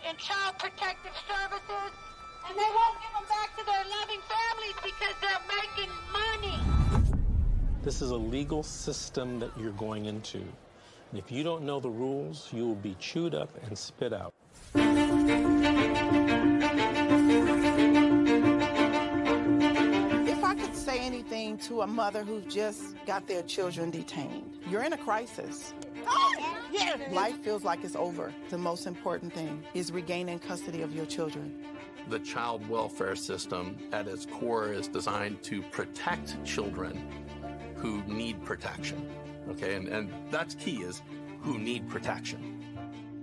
in child protective services, and they won't give them back to their loving families because they're making money. This is a legal system that you're going into. And if you don't know the rules, you will be chewed up and spit out. If I could say anything to a mother who just got their children detained, you're in a crisis. Yeah. Life feels like it's over. The most important thing is regaining custody of your children. The child welfare system at its core is designed to protect children who need protection. Okay, and that's key, is who need protection.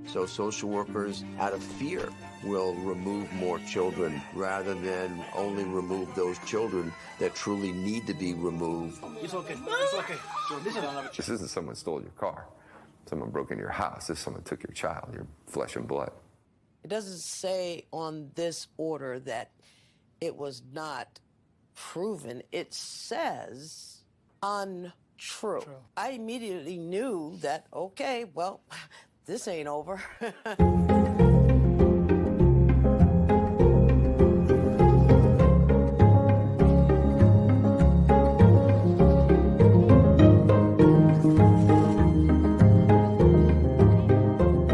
So social workers, out of fear, will remove more children rather than only remove those children that truly need to be removed. It's okay. It's okay. This isn't someone stole your car. Someone broke into your house. This is someone took your child, your flesh and blood. It doesn't say on this order that it was not proven. It says untrue. I immediately knew that, okay, well, this ain't over.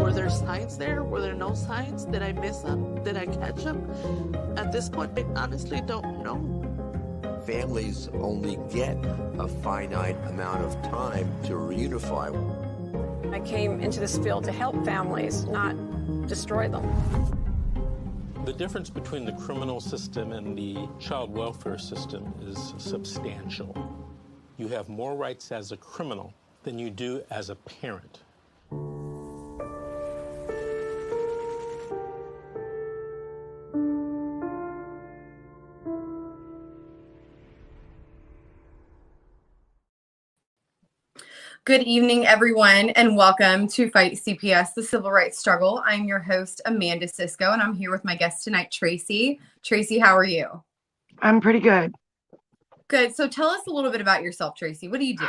Were there signs there? Were there no signs? Did I miss them? Did I catch them? At this point, I honestly don't know. Families only get a finite amount of time to reunify. I came into this field to help families, not destroy them. The difference between the criminal system and the child welfare system is substantial. You have more rights as a criminal than you do as a parent. Good evening, everyone, and welcome to Fight CPS, the Civil Rights Struggle. I'm your host, Amanda Cisco, and I'm here with my guest tonight, Tracy. Tracy, how are you? I'm pretty good. Good. So tell us a little bit about yourself, Tracy. What do you do?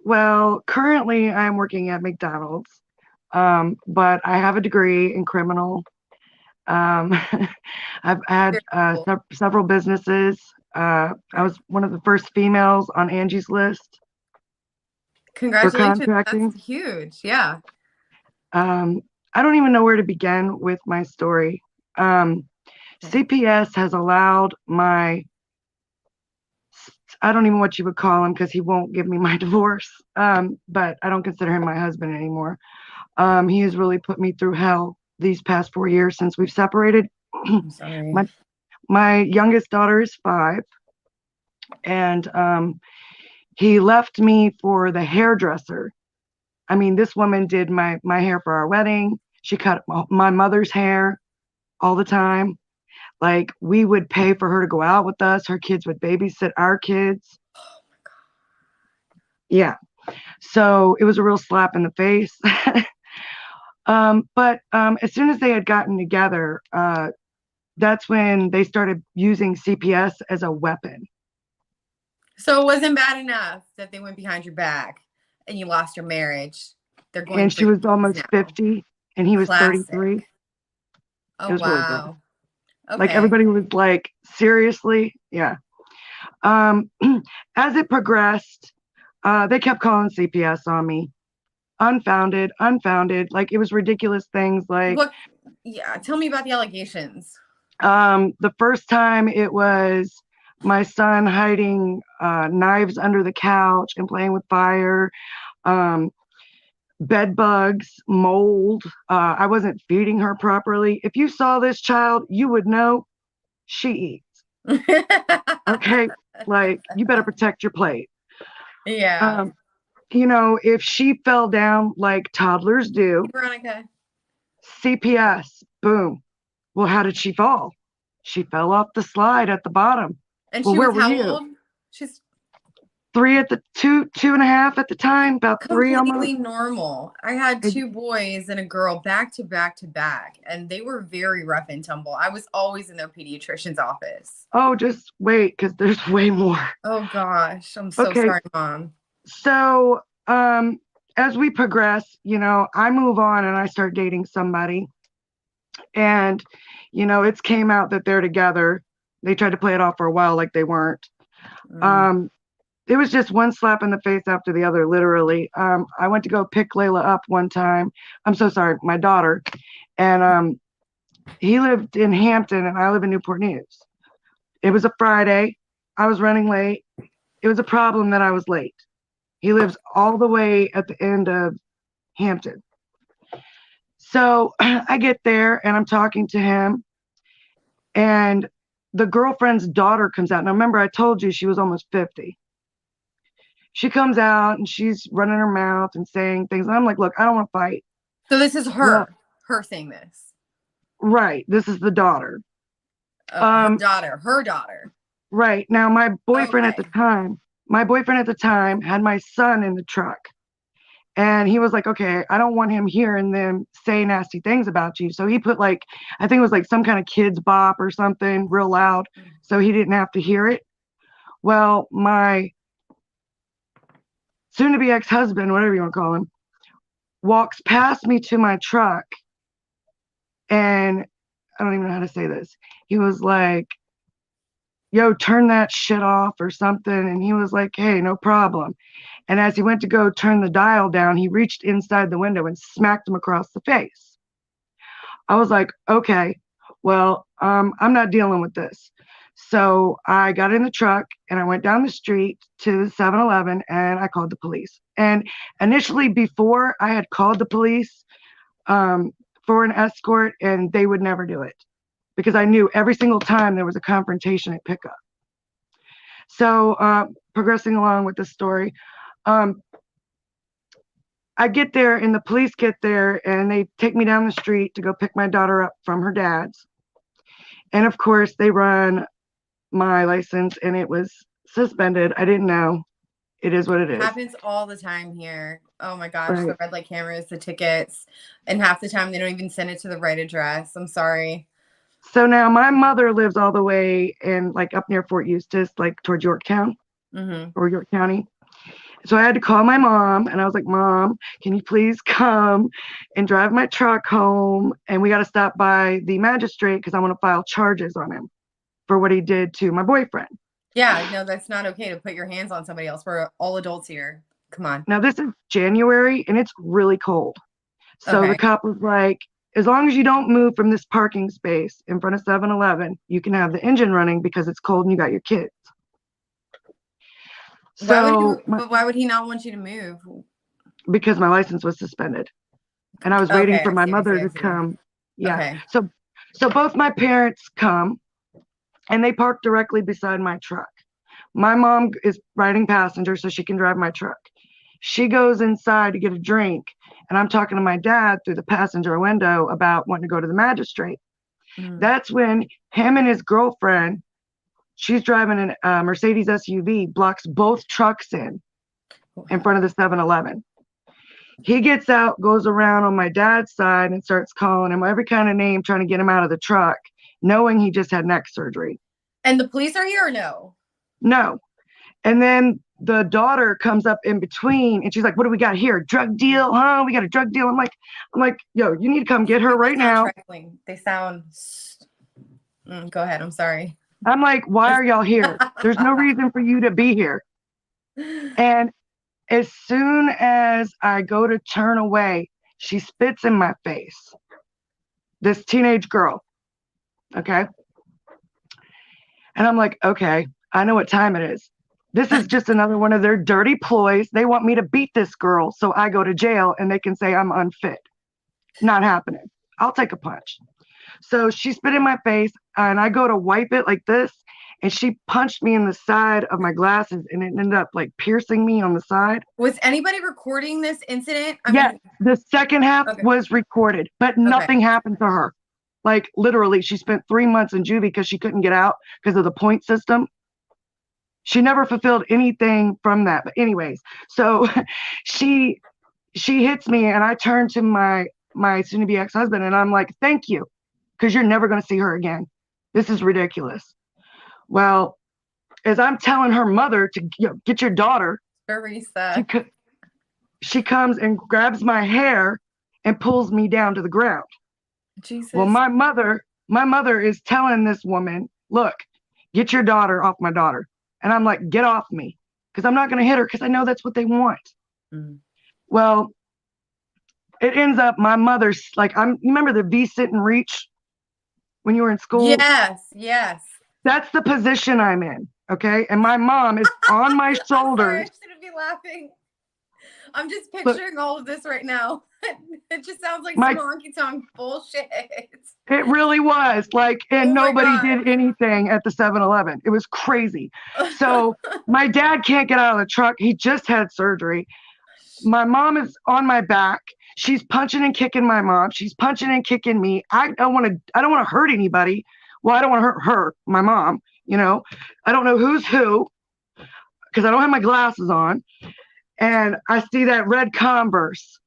Well, currently I'm working at McDonald's, but I have a degree in criminal. I've had several businesses. I was one of the first females on Angie's List. Congratulations. That's huge. Yeah. I don't even know where to begin with my story. CPS has allowed I don't even know what you would call him because he won't give me my divorce. But I don't consider him my husband anymore. He has really put me through hell these past 4 years since we've separated. I'm sorry. My youngest daughter is 5. And he left me for the hairdresser. I mean, this woman did my hair for our wedding. She cut my mother's hair all the time. Like, we would pay for her to go out with us. Her kids would babysit our kids. Oh my God. Yeah. So it was a real slap in the face. But as soon as they had gotten together, that's when they started using CPS as a weapon. So it wasn't bad enough that they went behind your back and you lost your marriage. They're going. And she was almost 50 and he was Classic. 33. Oh, wow. Okay. Like, everybody was like, seriously? Yeah. As it progressed, they kept calling CPS on me. Unfounded. Like, it was ridiculous things like. What? Yeah. Tell me about the allegations. The first time it was my son hiding knives under the couch and playing with fire, bed bugs, mold. I wasn't feeding her properly. If you saw this child, you would know she eats. Okay, like, you better protect your plate. Yeah. If she fell down like toddlers do, Veronica. CPS, boom. Well, how did she fall? She fell off the slide at the bottom. And well, she where was how were you? old? She's 3 at the 2.5 at the time, about 3 almost. Completely normal. I had 2 boys and a girl back to back to back, and they were very rough and tumble. I was always in their pediatrician's office. Oh, just wait, because there's way more. Oh gosh, I'm so sorry, Mom. So, as we progress, I move on and I start dating somebody. And, it's came out that they're together. They tried to play it off for a while like they weren't. It was just one slap in the face after the other, literally. I went to go pick Layla up one time. I'm so sorry, my daughter. And he lived in Hampton and I live in Newport News. It was a Friday. I was running late. It was a problem that I was late. He lives all the way at the end of Hampton. So I get there and I'm talking to him, and the girlfriend's daughter comes out. Now, remember, I told you she was almost 50. She comes out and she's running her mouth and saying things. And I'm like, look, I don't want to fight. So this is her saying this. Right. This is the daughter. Her daughter. Right. Now, my boyfriend at the time had my son in the truck. And he was like, okay, I don't want him hearing them say nasty things about you. So he put I think it was some kind of kids bop or something real loud. So he didn't have to hear it. Well, my soon-to-be ex-husband, whatever you want to call him, walks past me to my truck. And I don't even know how to say this. He was like, yo, turn that shit off or something. And he was like, hey, no problem. And as he went to go turn the dial down, he reached inside the window and smacked him across the face. I was like, okay, well, I'm not dealing with this. So I got in the truck and I went down the street to the 7-Eleven and I called the police. And initially, before, I had called the police for an escort, and they would never do it because I knew every single time there was a confrontation at pickup. So progressing along with the story, I get there and the police get there and they take me down the street to go pick my daughter up from her dad's. And of course, they run my license and it was suspended. I didn't know. It is what it is. It happens all the time here. Oh my gosh, Right. the red light cameras, the tickets, and half the time they don't even send it to the right address. I'm sorry. So now my mother lives all the way in up near Fort Eustis, towards Yorktown or York County. So I had to call my mom and I was like, Mom, can you please come and drive my truck home? And we got to stop by the magistrate because I want to file charges on him for what he did to my boyfriend. Yeah, no, that's not okay to put your hands on somebody else. We're all adults here. Come on. Now this is January and it's really cold. So the cop was like, as long as you don't move from this parking space in front of 7-Eleven, you can have the engine running because it's cold and you got your kids. So why would he not want you to move? Because my license was suspended and I was waiting for my mother to come. Yeah. Okay. So both my parents come and they park directly beside my truck. My mom is riding passenger so she can drive my truck. She goes inside to get a drink and I'm talking to my dad through the passenger window about wanting to go to the magistrate. That's when him and his girlfriend, she's driving a Mercedes SUV, blocks both trucks in front of the 7-Eleven. He gets out, goes around on my dad's side and starts calling him every kind of name, trying to get him out of the truck, knowing he just had neck surgery. And the police are here or no? No. And then the daughter comes up in between and she's like, what do we got here? Drug deal, huh? We got a drug deal. I'm like, yo, you need to come get her right now. They sound, go ahead. I'm sorry. I'm like, why are y'all here? There's no reason for you to be here. And as soon as I go to turn away, she spits in my face. This teenage girl. Okay. And I'm like, okay, I know what time it is. This is just another one of their dirty ploys. They want me to beat this girl so I go to jail and they can say I'm unfit. Not happening. I'll take a punch. So she spit in my face and I go to wipe it like this and she punched me in the side of my glasses and it ended up piercing me on the side. Was anybody recording this incident? Yeah, the second half was recorded, but nothing happened to her. Literally, she spent 3 months in juvie because she couldn't get out because of the point system. She never fulfilled anything from that. But anyways, so she hits me and I turn to my soon-to-be ex-husband and I'm like, thank you, because you're never going to see her again. This is ridiculous. Well, as I'm telling her mother to get your daughter, Teresa, she comes and grabs my hair and pulls me down to the ground. Jesus. Well, my mother is telling this woman, look, get your daughter off my daughter. And I'm like, get off me, because I'm not going to hit her, because I know that's what they want. Mm. Well, it ends up my mother's like, you remember the V sit and reach when you were in school? Yes. That's the position I'm in. Okay. And my mom is on my shoulders. Sorry, I shouldn't be laughing. I'm just picturing all of this right now. It just sounds like some honky tonk bullshit. It really was like, and nobody did anything at the 7-Eleven. It was crazy. So my dad can't get out of the truck. He just had surgery. My mom is on my back. She's punching and kicking my mom. She's punching and kicking me. I don't want to hurt anybody. Well, I don't want to hurt her, my mom, you know. I don't know who's who because I don't have my glasses on. And I see that red Converse.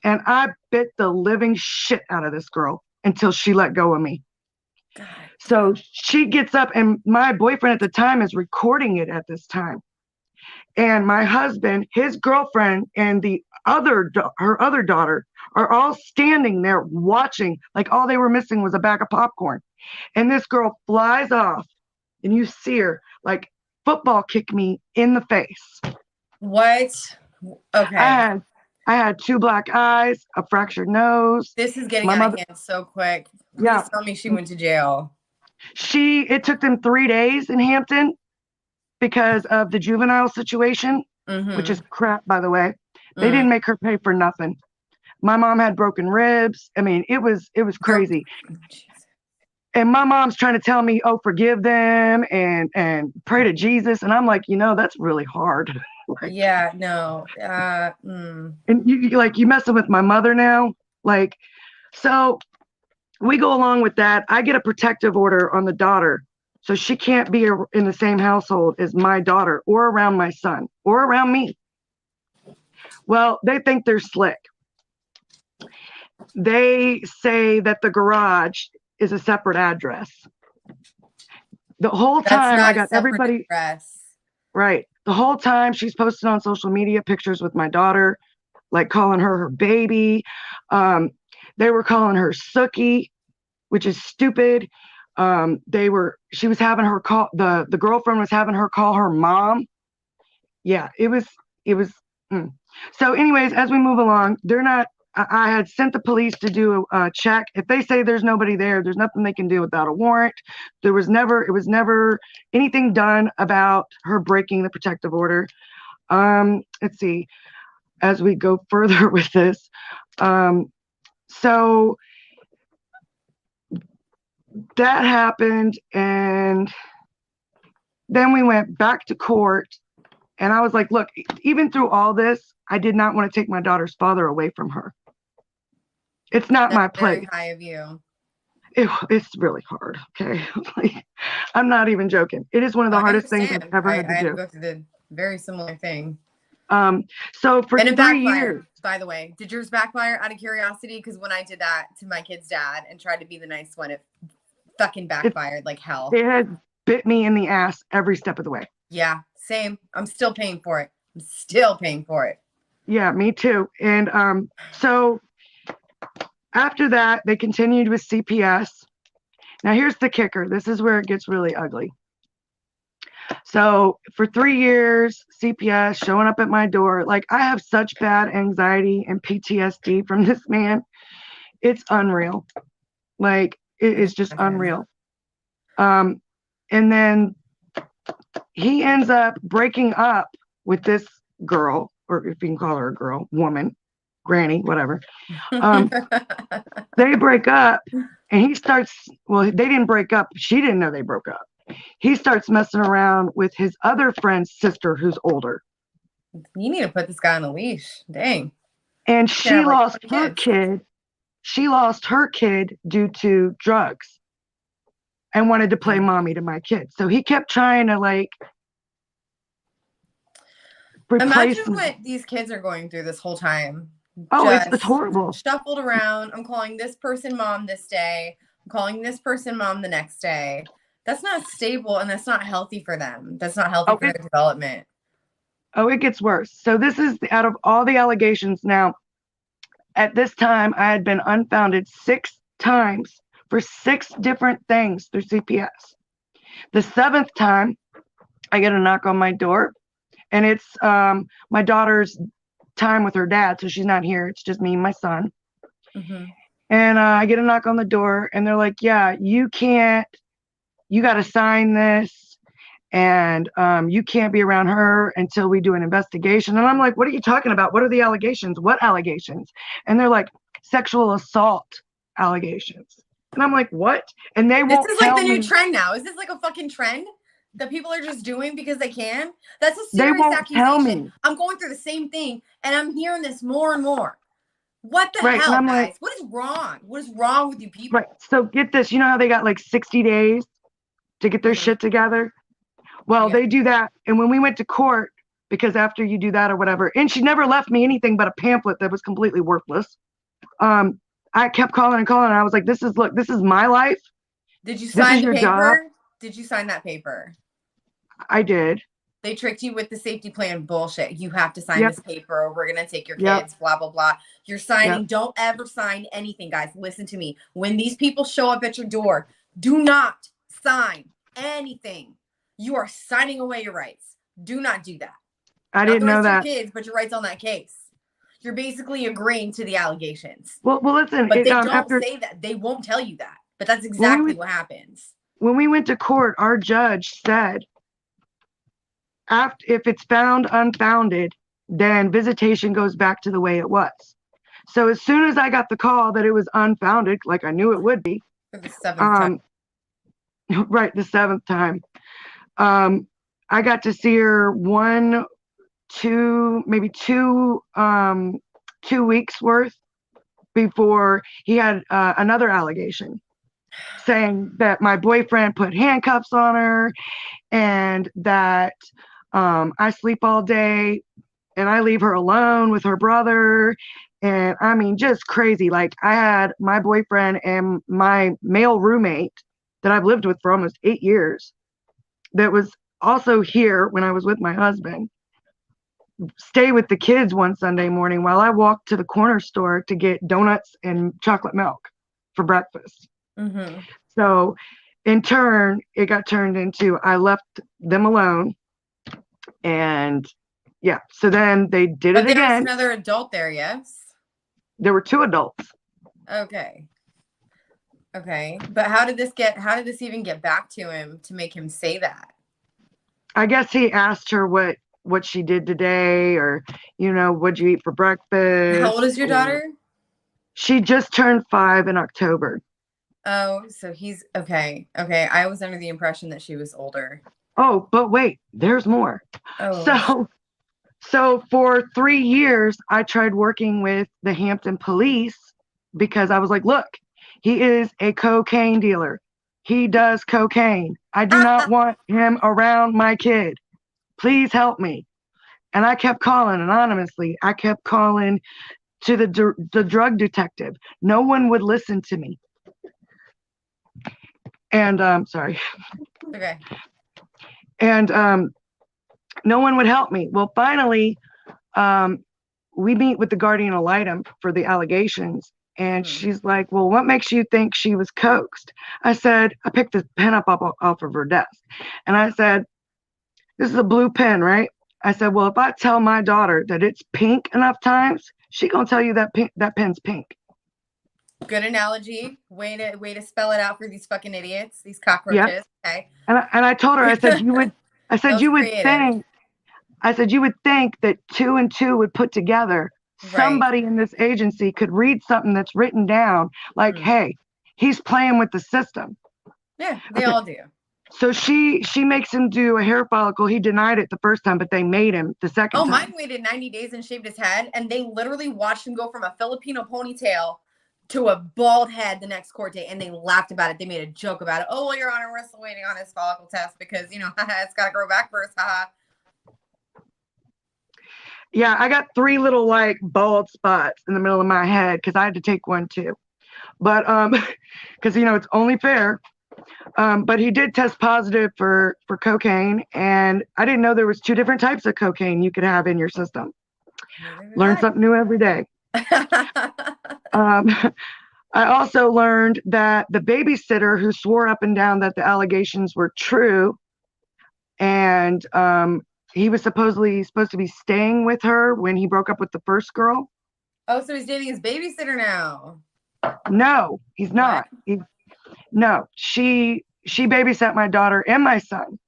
And I bit the living shit out of this girl until she let go of me. God. So she gets up, and my boyfriend at the time is recording it at this time. And my husband, his girlfriend, and her other daughter are all standing there watching, like all they were missing was a bag of popcorn. And this girl flies off, and you see her like football kick me in the face. What? Okay. I had 2 black eyes, a fractured nose. This is getting out of hand so quick. Please tell me she went to jail. It took them 3 days in Hampton because of the juvenile situation, which is crap, by the way. They didn't make her pay for nothing. My mom had broken ribs. I mean, it was crazy. And my mom's trying to tell me, oh, forgive them and pray to Jesus. And I'm like, that's really hard. Yeah, no. And you messing with my mother now. So we go along with that. I get a protective order on the daughter. So she can't be in the same household as my daughter or around my son or around me. Well, they think they're slick. They say that the garage is a separate address. The whole time I got everybody. Address. Right. The whole time she's posting on social media pictures with my daughter, like calling her baby. They were calling her Sookie, which is stupid. She was having her call, the girlfriend was having her call her mom. Yeah, it was. So anyways, as we move along, I had sent the police to do a check. If they say there's nobody there, there's nothing they can do without a warrant. It was never anything done about her breaking the protective order. Let's see, as we go further with this. So that happened, and then we went back to court, and I was like, look, even through all this, I did not want to take my daughter's father away from her. It's not my place. Very high of you. It's really hard. Okay. I'm not even joking. It is one of the hardest things I've ever had to do. I had to go through the very similar thing. So for 3 years, by the way, did yours backfire out of curiosity? Because when I did that to my kid's dad and tried to be the nice one, it fucking backfired like hell. It has bit me in the ass every step of the way. Yeah, same. I'm still paying for it. Yeah, me too. And so after that, they continued with CPS. Now here's the kicker. This is where it gets really ugly. So for 3 years, CPS showing up at my door. I have such bad anxiety and PTSD from this man. It's unreal. It is just unreal. And then he ends up breaking up with this girl, or if you can call her a girl, woman, granny, whatever. They break up, and they didn't break up. She didn't know they broke up. He starts messing around with his other friend's sister, who's older. You need to put this guy on a leash. Dang. And she lost her kid. She lost her kid due to drugs and wanted to play mommy to my kid. So he kept trying to imagine what these kids are going through this whole time. Oh, it's horrible. Shuffled around. I'm calling this person mom this day. I'm calling this person mom the next day. That's not stable, and that's not healthy for them. That's not healthy for their development. Oh, it gets worse. So this is out of all the allegations. Now, at this time, I had been unfounded 6 times for 6 different things through CPS. The 7th time, I get a knock on my door, and it's my daughter's time with her dad, so she's not here. It's just me and my son. Mm-hmm. And I get a knock on the door, and they're like, yeah, you got to sign this, and you can't be around her until we do an investigation. And I'm like, what are you talking about? What are the allegations? What allegations? And they're like, sexual assault allegations. And I'm like, what? And they won't This is tell like the me. new trend now. Is this like a fucking trend that people are just doing because they can? That's a They serious won't tell accusation. me. I'm going through the same thing, and I'm hearing this more and more. What the Right, and hell, I'm guys? like, What is wrong? What is wrong with you people? right. So get this. You know how they got like 60 days to get their shit together? Well, Yeah. they do that. And when we went to court, because after you do that or whatever, and she never left me anything but a pamphlet that was completely worthless. I kept calling and calling. And I was like, this is my life. Did you This sign is the your paper? job. Did you sign that paper? I did. They tricked you with the safety plan bullshit. You have to sign Yep. this paper or we're going to take your Yep. kids, blah, blah, blah. You're signing. Yep. Don't ever sign anything, guys. Listen to me. When these people show up at your door, do not sign anything. You are signing away your rights. Do not do that. I Not didn't the know rights of that. your kids, but your rights on that case. You're basically agreeing to the allegations. Well, listen. But they don't After say that. They won't tell you that. But that's When we exactly went- what happens. when we went to court, our judge said, if it's found unfounded, then visitation goes back to the way it was. So as soon as I got the call that it was unfounded, like I knew it would be, For the 7th time. right, the 7th time, I got to see her 2 weeks worth before he had another allegation saying that my boyfriend put handcuffs on her and that I sleep all day and I leave her alone with her brother. And I mean, just crazy. Like I had my boyfriend and my male roommate that I've lived with for almost 8 years that was also here when I was with my husband, stay with the kids one Sunday morning while I walked to the corner store to get donuts and chocolate milk for breakfast. Mm-hmm. So in turn, it got turned into I left them alone. And yeah, so then they did it But there was again. another adult there, yes? There were 2 adults. Okay. But how did this even get back to him to make him say that? I guess he asked her what she did today, or, what'd you eat for breakfast? How old is your daughter? She just turned 5 in October. Oh, so he's okay. I was under the impression that she was older. Oh, but wait, there's more. Oh. So for 3 years, I tried working with the Hampton police because I was like, look, he is a cocaine dealer. He does cocaine. I do not want him around my kid. Please help me. And I kept calling anonymously. I kept calling to the drug detective. No one would listen to me. And sorry. Okay. And no one would help me. Well, finally, we meet with the guardian ad litem for the allegations. And she's like, well, what makes you think she was coaxed? I said, I picked this pen up off of her desk. And I said, this is a blue pen, right? I said, well, if I tell my daughter that it's pink enough times, she gonna tell you that pen's pink. Good analogy. Way to spell it out for these fucking idiots, these cockroaches. Yep. Okay. And I told her, I said, you would think that 2 and 2 would put together. Somebody in this agency could read something that's written down like, hey, he's playing with the system. Yeah, they all do. So she makes him do a hair follicle. He denied it the first time, but they made him the second time. Mine waited 90 days and shaved his head, and they literally watched him go from a Filipino ponytail to a bald head the next court date, and they laughed about it. They made a joke about it. Oh, well, Your Honor, we're still waiting on his follicle test because, it's got to grow back first. Haha. Yeah, I got 3 little bald spots in the middle of my head because I had to take one too. But because it's only fair. But he did test positive for cocaine, and I didn't know there was 2 different types of cocaine you could have in your system. Learn something new every day. I also learned that the babysitter who swore up and down that the allegations were true, and he was supposed to be staying with her when he broke up with the first girl. Oh, so he's dating his babysitter now. No, he's not. No, she babysat my daughter and my son,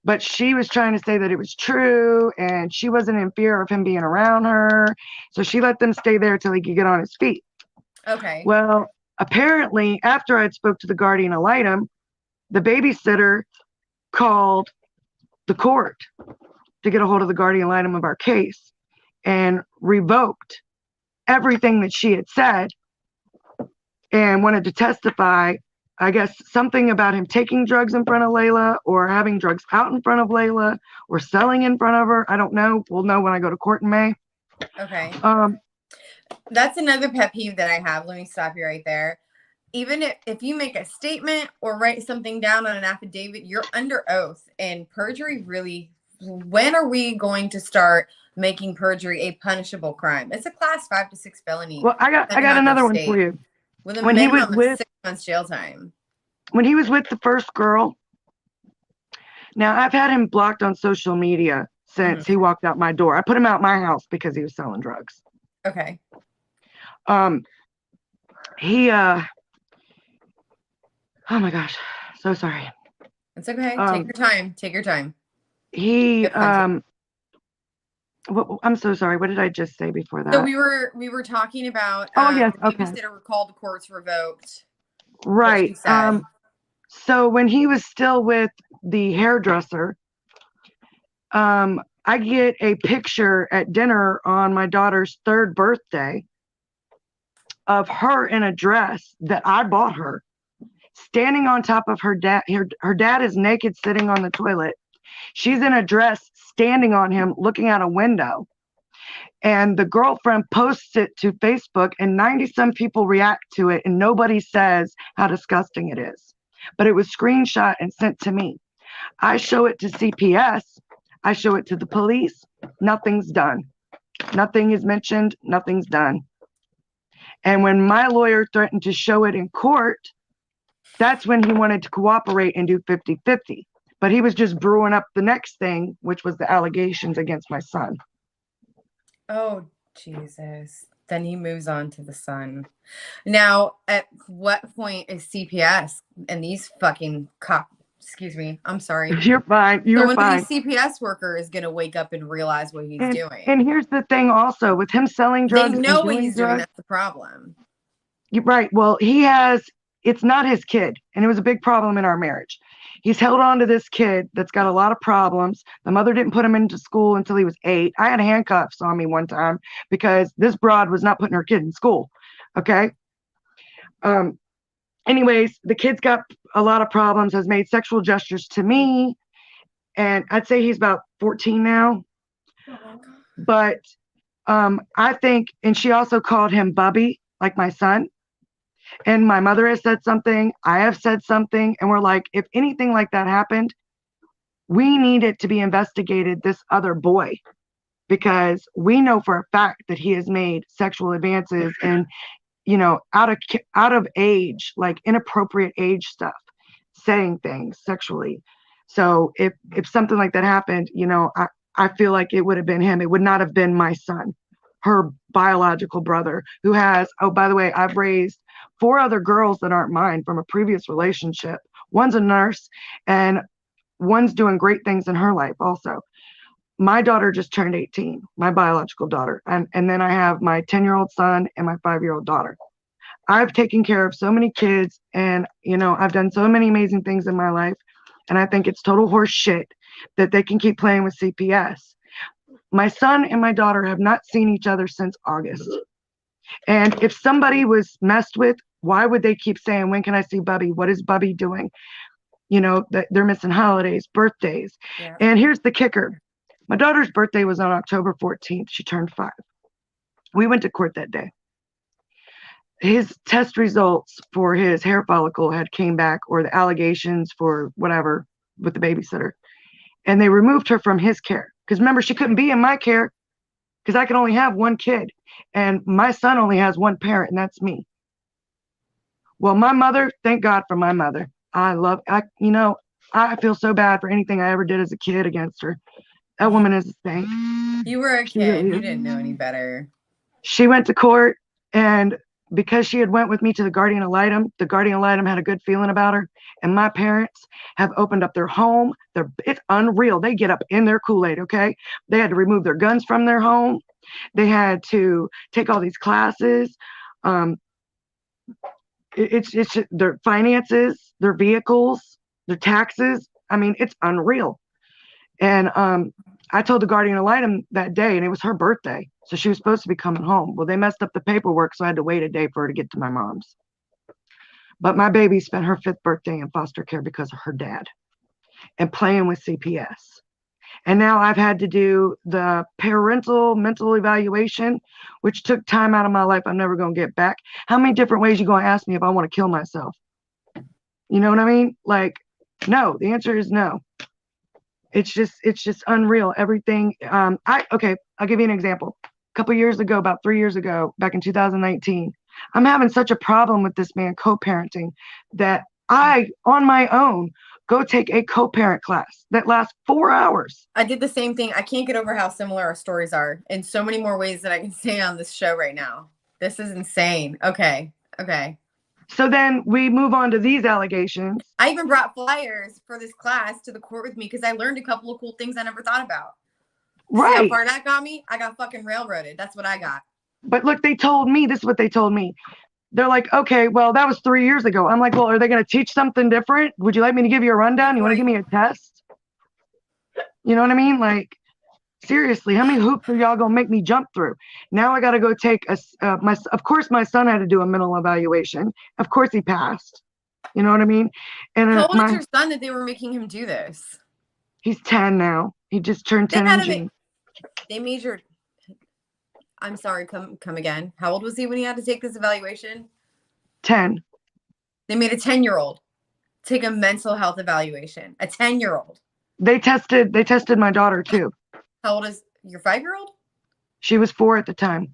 but she was trying to say that it was true, and she wasn't in fear of him being around her, so she let them stay there till he could get on his feet. Okay. Well, apparently, after I'd spoke to the guardian ad litem, the babysitter called the court to get a hold of the guardian ad litem of our case and revoked everything that she had said and wanted to testify, I guess, something about him taking drugs in front of Layla or having drugs out in front of Layla or selling in front of her. I don't know. We'll know when I go to court in May. Okay. That's another pet peeve that I have. Let me stop you right there. Even if you make a statement or write something down on an affidavit, you're under oath. And perjury really, when are we going to start making perjury a punishable crime? It's a class 5 to 6 felony. Well, I got another one for you. With a minimum of 6 months jail time. When he was with the first girl, now I've had him blocked on social media since he walked out my door. I put him out my house because he was selling drugs. Okay. He oh my gosh, so sorry. It's okay. Take your time. Take your time. He I'm so sorry. What did I just say before that? So we were talking about yes, the okay. babysitter called the courts revoked. Right. So when he was still with the hairdresser, I get a picture at dinner on my daughter's 3rd birthday of her in a dress that I bought her, standing on top of her dad. Her dad is naked sitting on the toilet. She's in a dress standing on him looking out a window. And the girlfriend posts it to Facebook and 90-some people react to it and nobody says how disgusting it is. But it was screenshot and sent to me. I show it to CPS. I show it to the police. Nothing's done. Nothing is mentioned. Nothing's done. And when my lawyer threatened to show it in court, that's when he wanted to cooperate and do 50-50. But he was just brewing up the next thing, which was the allegations against my son. Oh, Jesus. Then he moves on to the son. Now, at what point is CPS and these fucking excuse me, I'm sorry. You're fine. You're fine. So when the CPS worker is going to wake up and realize what he's doing. And here's the thing also, with him selling drugs. They know what he's doing. That's the problem. You're right. Well, it's not his kid. And it was a big problem in our marriage. He's held on to this kid that's got a lot of problems. The mother didn't put him into school until he was 8. I had handcuffs on me one time because this broad was not putting her kid in school. Okay. Anyways, the kid's got a lot of problems, has made sexual gestures to me. And I'd say he's about 14 now. But I think, and she also called him Bubby, like my son. And my mother has said something, I have said something, and we're like, if anything like that happened, we need it to be investigated, this other boy, because we know for a fact that he has made sexual advances and, out of age, like inappropriate age stuff, saying things sexually. So if something like that happened, I feel like it would have been him. It would not have been my son, her biological brother, who has, oh, by the way, I've raised 4 other girls that aren't mine from a previous relationship. One's a nurse and one's doing great things in her life also. My daughter just turned 18, my biological daughter. And then I have my 10-year-old son and my 5-year-old daughter. I've taken care of so many kids and, I've done so many amazing things in my life. And I think it's total horse shit that they can keep playing with CPS. My son and my daughter have not seen each other since August. And if somebody was messed with, why would they keep saying, when can I see Bubby? What is Bubby doing? They're missing holidays, birthdays. Yeah. And here's the kicker. My daughter's birthday was on October 14th. She turned 5. We went to court that day. His test results for his hair follicle had came back, or the allegations for whatever with the babysitter. And they removed her from his care. Because remember, she couldn't be in my care because I can only have one kid. And my son only has one parent, and that's me. Well, my mother, thank God for my mother. I feel so bad for anything I ever did as a kid against her. That woman is a saint. You were a She kid. really You is. didn't know any better. She went to court, and because she had went with me to the guardian ad litem, the guardian ad litem had a good feeling about her. And my parents have opened up their home. It's unreal. They get up in their Kool-Aid, okay? They had to remove their guns from their home. They had to take all these classes. It's their finances, their vehicles, their taxes. I mean, it's unreal. And I told the guardian ad litem that day, and it was her birthday, so she was supposed to be coming home. Well, they messed up the paperwork, so I had to wait a day for her to get to my mom's. But my baby spent her 5th birthday in foster care because of her dad and playing with CPS. And now I've had to do the parental mental evaluation, which took time out of my life I'm never going to get back. How many different ways you going to ask me if I want to kill myself? You know what I mean? Like, no, the answer is no. It's just unreal. Everything. I'll give you an example. A couple years ago, about 3 years ago, back in 2019, I'm having such a problem with this man co-parenting that I, on my own, go take a co-parent class that lasts 4 hours. I did the same thing. I can't get over how similar our stories are in so many more ways that I can say on this show right now. This is insane. Okay. So then we move on to these allegations. I even brought flyers for this class to the court with me because I learned a couple of cool things I never thought about. Right. See how far that got me? I got fucking railroaded. That's what I got. But look, this is what they told me. They're like, okay, well, that was 3 years ago. I'm like, well, are they going to teach something different? Would you like me to give you a rundown? You want to give me a test? You know what I mean? Like, seriously, how many hoops are y'all going to make me jump through? Now I got to go take of course, my son had to do a mental evaluation. Of course he passed. You know what I mean? And how old is your son that they were making him do this? He's 10 now. He just turned 10 in June. They measured. I'm sorry, come again. How old was he when he had to take this evaluation? 10. They made a 10-year-old take a mental health evaluation. A 10-year-old. They tested my daughter too. How old is your 5-year-old? She was 4 at the time.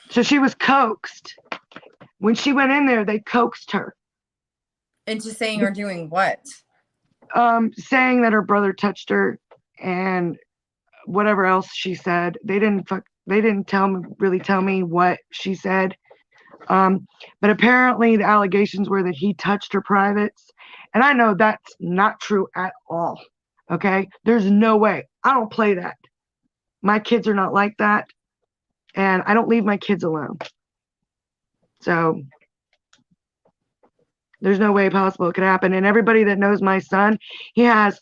So she was coaxed. When she went in there, they coaxed her. Into saying or doing what? Saying that her brother touched her and whatever else she said. They didn't really tell me what she said. But apparently the allegations were that he touched her privates. And I know that's not true at all. Okay? There's no way. I don't play that. My kids are not like that. And I don't leave my kids alone. So there's no way possible it could happen. And everybody that knows my son, he has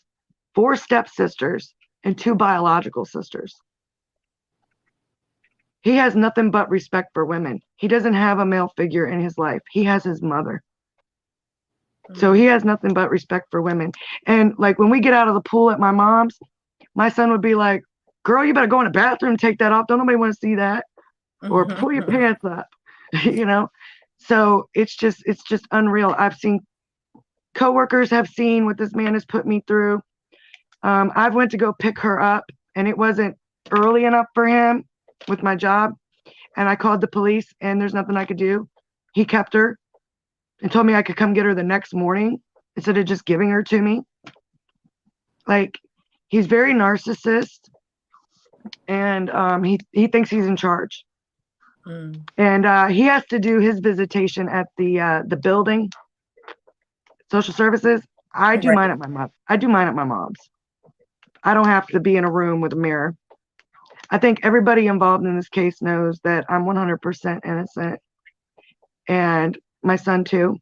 4 stepsisters and 2 biological sisters. He has nothing but respect for women. He doesn't have a male figure in his life. He has his mother. So he has nothing but respect for women. And like when we get out of the pool at my mom's, my son would be like, girl, you better go in the bathroom and take that off. Don't nobody want to see that. Or pull your pants up, you know? So it's just unreal. I've seen coworkers have seen what this man has put me through. I've went to go pick her up and it wasn't early enough for him with my job. And I called the police and there's nothing I could do. He kept her and told me I could come get her the next morning instead of just giving her to me. Like, he's very narcissist and he thinks he's in charge. And he has to do his visitation at the building, social services. I do mine at my mom. I do mine at my mom's. I don't have to be in a room with a mirror. I think everybody involved in this case knows that I'm 100% innocent, and my son too.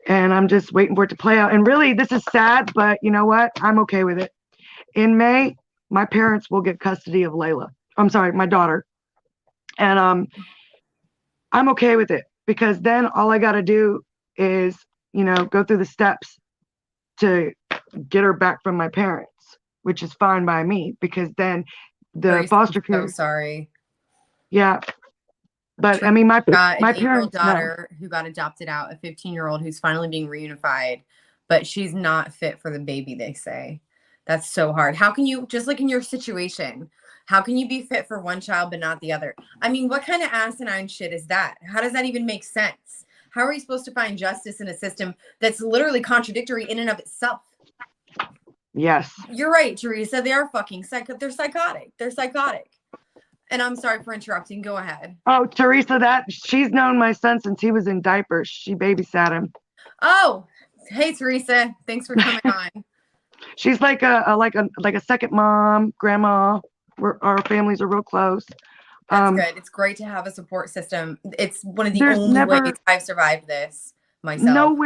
And I'm just waiting for it to play out. And really, this is sad, but you know what? I'm okay with it. In May, my parents will get custody of Layla. I'm sorry, my daughter. And I'm okay with it because then all I got to do is, go through the steps to get her back from my parents, which is fine by me because then the foster care. So sorry. Yeah. But I mean, my parents' daughter who got adopted out, a 15-year-old who's finally being reunified, but she's not fit for the baby, they say. That's so hard. How can you, just like in your situation, how can you be fit for one child but not the other? I mean, what kind of asinine shit is that? How does that even make sense? How are you supposed to find justice in a system that's literally contradictory in and of itself? Yes. You're right, Teresa. They are fucking they're psychotic. They're psychotic. And I'm sorry for interrupting. Go ahead. Oh, Teresa, she's known my son since he was in diapers. She babysat him. Oh, hey, Teresa. Thanks for coming on. She's like a second mom, grandma. Our families are real close. That's good. It's great to have a support system. It's one of the only ways I've survived this myself.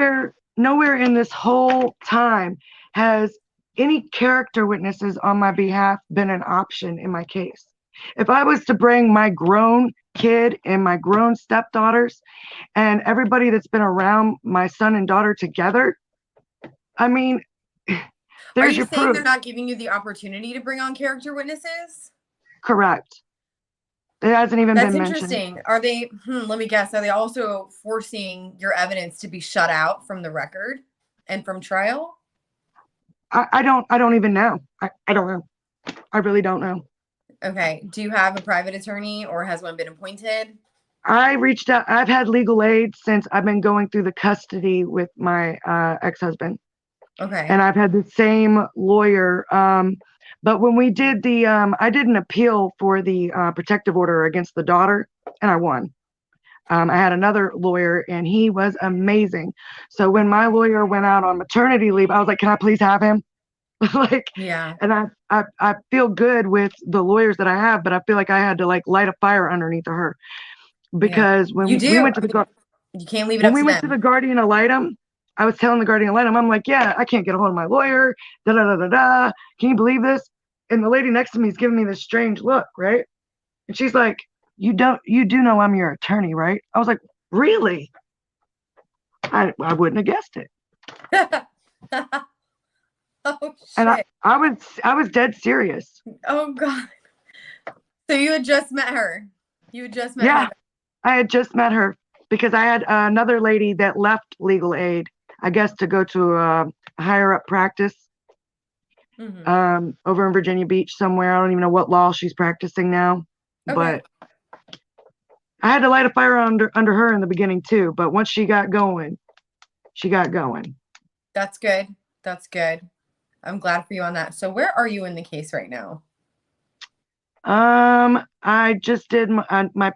Nowhere in this whole time has any character witnesses on my behalf been an option in my case. If I was to bring my grown kid and my grown stepdaughters and everybody that's been around my son and daughter together, I mean, there's your proof. Are you saying they're not giving you the opportunity to bring on character witnesses? Correct. It hasn't even been mentioned. That's interesting. Are they, let me guess, are they also forcing your evidence to be shut out from the record and from trial? I don't even know. I don't know. I really don't know. Okay. Do you have a private attorney or has one been appointed? I reached out. I've had legal aid since I've been going through the custody with my ex-husband. Okay. And I've had the same lawyer. But when we did I did an appeal for the protective order against the daughter, and I won. I had another lawyer, and he was amazing. So when my lawyer went out on maternity leave, I was like, "Can I please have him?" Yeah. And I feel good with the lawyers that I have, but I feel like I had to light a fire underneath of her because when we went to you can't leave it up to them. When we went to the guardian ad litem, I was telling the guardian ad litem, I'm like, yeah, I can't get a hold of my lawyer. Da da da da da. Can you believe this? And the lady next to me is giving me this strange look, right? And she's like, you do know I'm your attorney, right? I was like, really? I wouldn't have guessed it. Oh shit. And I was dead serious. Oh God. So you had just met her. You had just met her. Yeah, I had just met her because I had another lady that left legal aid, I guess, to go to a higher up practice over in Virginia Beach somewhere. I don't even know what law she's practicing now, but I had to light a fire under her in the beginning too. But once she got going, she got going. That's good. That's good. I'm glad for you on that. So where are you in the case right now? I just did my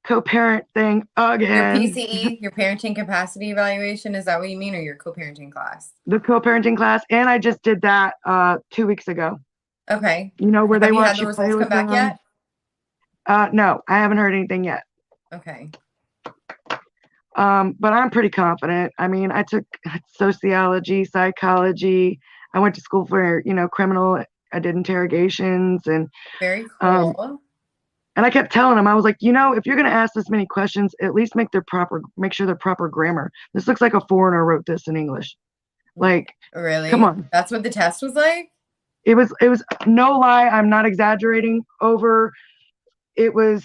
co-parent thing again. Your PCE, your parenting capacity evaluation, is that what you mean, or your co-parenting class? The co-parenting class, and I just did that 2 weeks ago. Okay. You know where Have they want you had the results come back yet? No, I haven't heard anything yet. Okay. But I'm pretty confident. I mean, I took sociology, psychology. I went to school for, criminal. I did interrogations and very cool. And I kept telling him, I was like, if you're going to ask this many questions, at least make sure they're proper grammar. This looks like a foreigner wrote this in English. Like, really? Come on. That's what the test was like? It was no lie. I'm not exaggerating. It was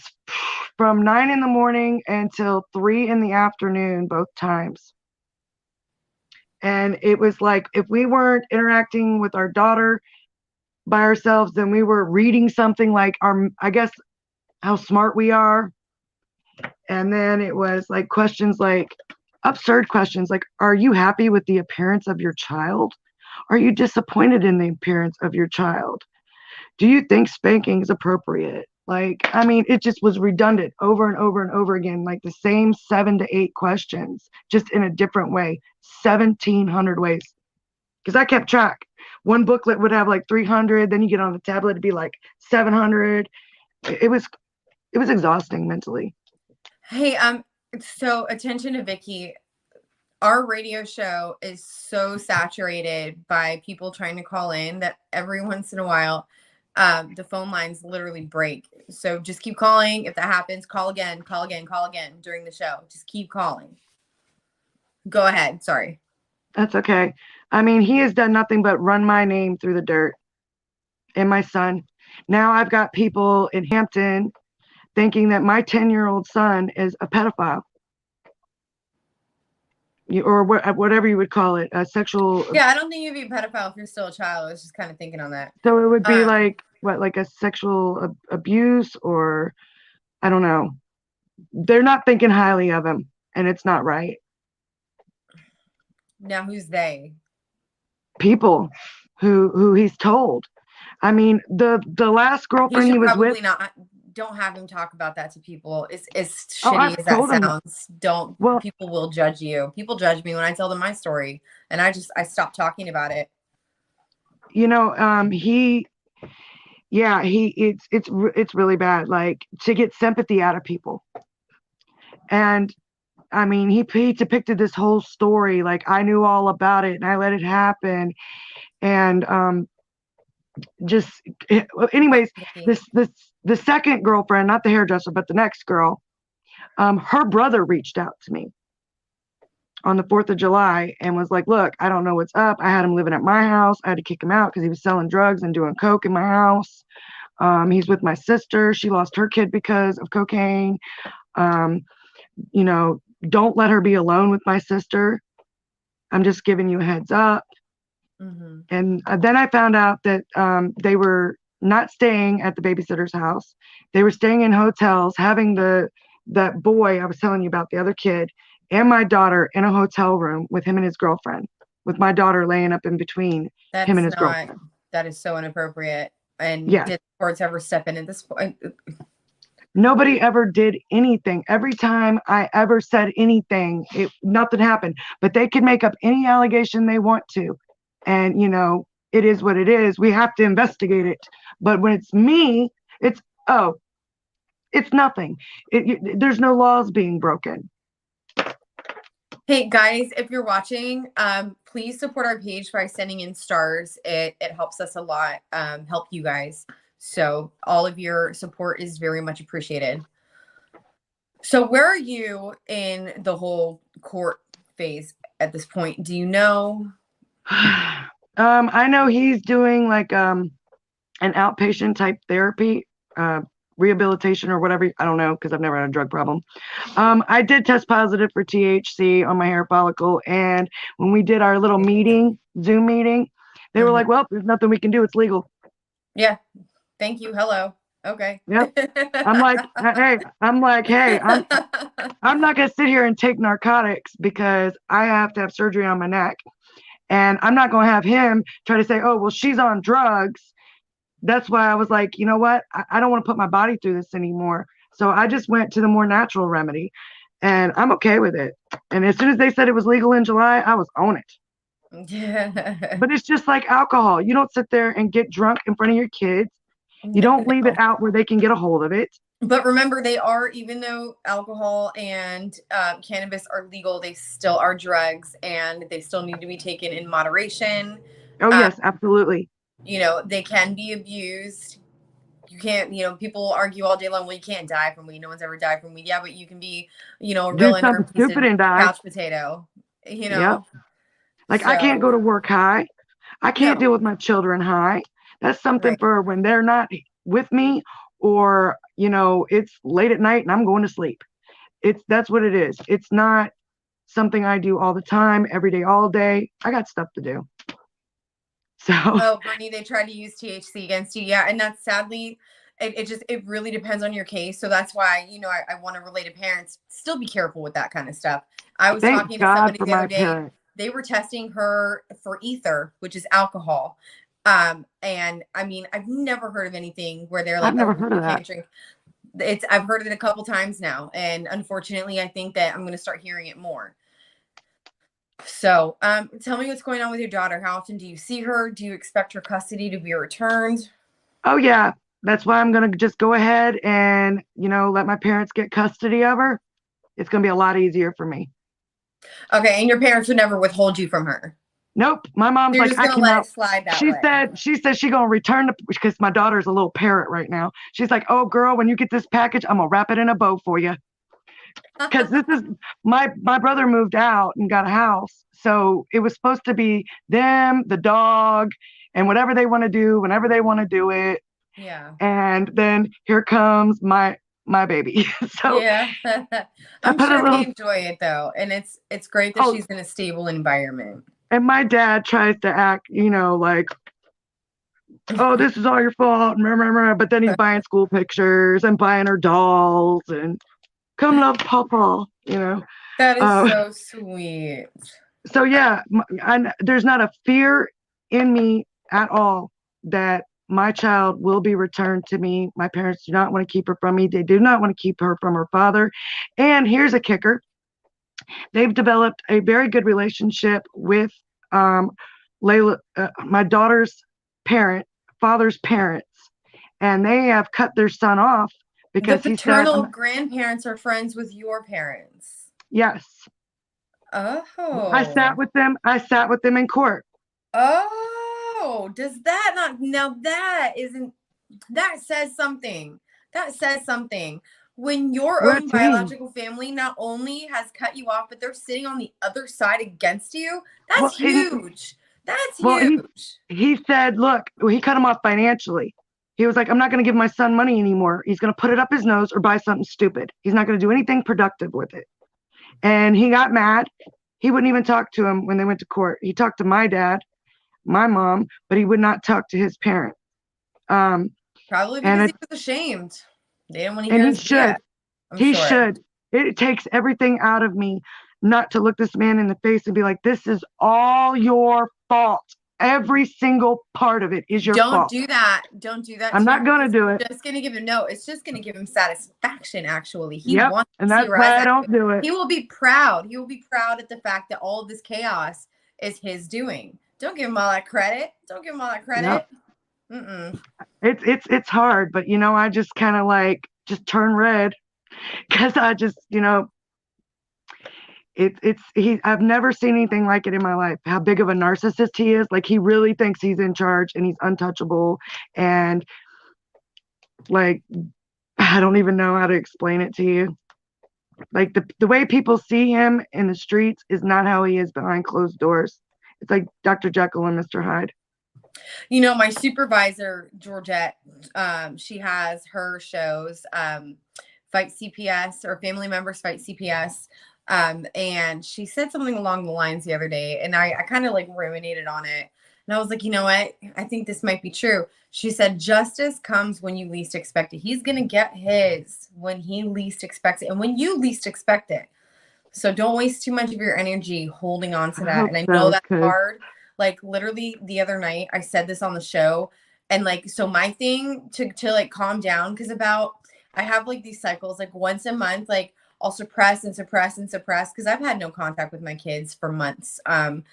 from 9 a.m. until 3 p.m, both times. And it was like, if we weren't interacting with our daughter by ourselves, then we were reading something like I guess how smart we are. And then it was like questions like absurd questions like, are you happy with the appearance of your child? Are you disappointed in the appearance of your child? Do you think spanking is appropriate? It just was redundant over and over and over again, like the same 7 to 8 questions, just in a different way, 1,700 ways. Because I kept track. One booklet would have like 300, then you get on the tablet, it'd be like 700. It was exhausting mentally. Hey, so attention to Vicky. Our radio show is so saturated by people trying to call in that every once in a while, the phone lines literally break. So just keep calling. If that happens, call again during the show. Just keep calling. Go ahead. Sorry. That's okay. I mean, he has done nothing but run my name through the dirt and my son. Now I've got people in Hampton thinking that my 10-year-old son is a pedophile. or whatever you would call it, a sexual. Yeah, I don't think you'd be a pedophile if you're still a child. I was just kind of thinking on that. So it would be like what, like a sexual abuse, or I don't know. They're not thinking highly of him, and it's not right. Now, who's they? People who he's told. I mean, the last girlfriend he was with. Don't have him talk about that to people. It's as I've shitty as that told him. sounds. People will judge you. People judge me when I tell them my story, and I stopped talking about it. You know, it's really bad, like, to get sympathy out of people. And I mean, he depicted this whole story like I knew all about it and I let it happen. And anyways, the second girlfriend, not the hairdresser, but the next girl, her brother reached out to me on the 4th of July and was like, look, I don't know what's up. I had him living at my house. I had to kick him out because he was selling drugs and doing coke in my house. He's with my sister. She lost her kid because of cocaine. You know, don't let her be alone with my sister. I'm just giving you a heads up. Mm-hmm. And then I found out that they were not staying at the babysitter's house. They were staying in hotels, having that boy I was telling you about, the other kid, and my daughter in a hotel room with him and his girlfriend, with my daughter laying up in between him and his girlfriend. That is so inappropriate. And yeah. Did the courts ever step in at this point? Nobody ever did anything. Every time I ever said anything, nothing happened. But they can make up any allegation they want to. And, you know, it is what it is. We have to investigate it. But when it's me, it's nothing. There's no laws being broken. Hey, guys, if you're watching, please support our page by sending in stars. It helps us a lot, help you guys. So all of your support is very much appreciated. So where are you in the whole court phase at this point? Do you know? I know he's doing like an outpatient type therapy, rehabilitation or whatever. I don't know, because I've never had a drug problem. I did test positive for THC on my hair follicle. And when we did our little meeting, Zoom meeting, they were like, well, there's nothing we can do. It's legal. Yeah. Thank you. Hello. Okay. Yep. I'm like, hey, I'm not going to sit here and take narcotics because I have to have surgery on my neck. And I'm not going to have him try to say, oh, well, she's on drugs. That's why I was like, you know what? I don't want to put my body through this anymore. So I just went to the more natural remedy and I'm okay with it. And as soon as they said it was legal in July, I was on it. Yeah. But it's just like alcohol. You don't sit there and get drunk in front of your kids. You don't leave it out where they can get a hold of it. But remember, they are, even though alcohol and cannabis are legal, they still are drugs and they still need to be taken in moderation. Oh, yes, absolutely. You know, they can be abused. You can't, you know, people argue all day long, well, you can't die from weed. No one's ever died from weed. Yeah, but you can be, you know, a real couch potato, you know. Yep. Like, so, I can't go to work high. I can't deal with my children high. That's something for when they're not with me, or, you know, it's late at night and I'm going to sleep. That's what it is. It's not something I do all the time, every day, all day. I got stuff to do. So. Oh, Brittany, they tried to use THC against you. Yeah. And that's sadly, it really depends on your case. So that's why, you know, I want to relay to parents, still be careful with that kind of stuff. I was talking to somebody the other day. They were testing her for ether, which is alcohol. And I mean, I've never heard of anything where they're like, I've never heard of that. I've heard of it a couple times now. And unfortunately, I think that I'm going to start hearing it more. So, tell me what's going on with your daughter. How often do you see her? Do you expect her custody to be returned? Oh, yeah. That's why I'm going to just go ahead and, you know, let my parents get custody of her. It's going to be a lot easier for me. Okay. And your parents would never withhold you from her? Nope. My mom's like, I can let it slide that way. She said she's going to return because my daughter's a little parrot right now. She's like, oh, girl, when you get this package, I'm going to wrap it in a bow for you. Because this is my brother moved out and got a house. So it was supposed to be them, the dog, and whatever they want to do, whenever they want to do it. Yeah. And then here comes my my baby. So Yeah. I I'm put a sure they little, enjoy it though. And it's great that oh, she's in a stable environment. and my dad tries to act, like, oh, this is all your fault. But then he's buying school pictures and buying her dolls and come love Papa, That is Uh, so sweet. so yeah, there's not a fear in me at all that my child will be returned to me. My parents do not want to keep her from me. They do not want to keep her from her father. And here's a kicker. They've developed a very good relationship with Layla, my daughter's father's parents, and they have cut their son off because The he said, paternal grandparents are friends with your parents. yes. Oh. I sat with them in court. Oh, does that not? Now that says something. That says something. When your We're a own team. biological family not only has cut you off, but they're sitting on the other side against you. That's huge. That's huge. He said, look, he cut him off financially. He was like, I'm not going to give my son money anymore. He's going to put it up his nose or buy something stupid. He's not going to do anything productive with it. And he got mad. He wouldn't even talk to him when they went to court. He talked to my dad, my mom, but he would not talk to his parents. Probably because he was ashamed. They didn't want to hear and his BS. He should. It takes everything out of me not to look this man in the face and be like, this is all your fault. Every single part of it is your fault. Don't do that. Don't do that. I'm not going to do it. Just going to give him it's just going to give him satisfaction. Actually, he wants to see why I don't do it. He will be proud. He will be proud at the fact that all of this chaos is his doing. Don't give him all that credit. Don't give him all that credit. Yep. It's hard, but I just kind of just turn red because I just I've never seen anything like it in my life. How big of a narcissist he is. Like, he really thinks he's in charge and he's untouchable. And I don't even know how to explain it to you. Like, the way people see him in the streets is not how he is behind closed doors. It's like Dr. Jekyll and Mr. Hyde. My supervisor, Georgette, she has her shows, Fight CPS, or Family Members Fight CPS. And she said something along the lines the other day, and I kind of ruminated on it. And I was like, you know what? I think this might be true. She said, justice comes when you least expect it. He's going to get his when he least expects it and when you least expect it. So don't waste too much of your energy holding on to that. And I know that's hard. Literally the other night, I said this on the show. And so my thing to calm down, because I have these cycles, once a month, I'll suppress and suppress and suppress because I've had no contact with my kids for months. I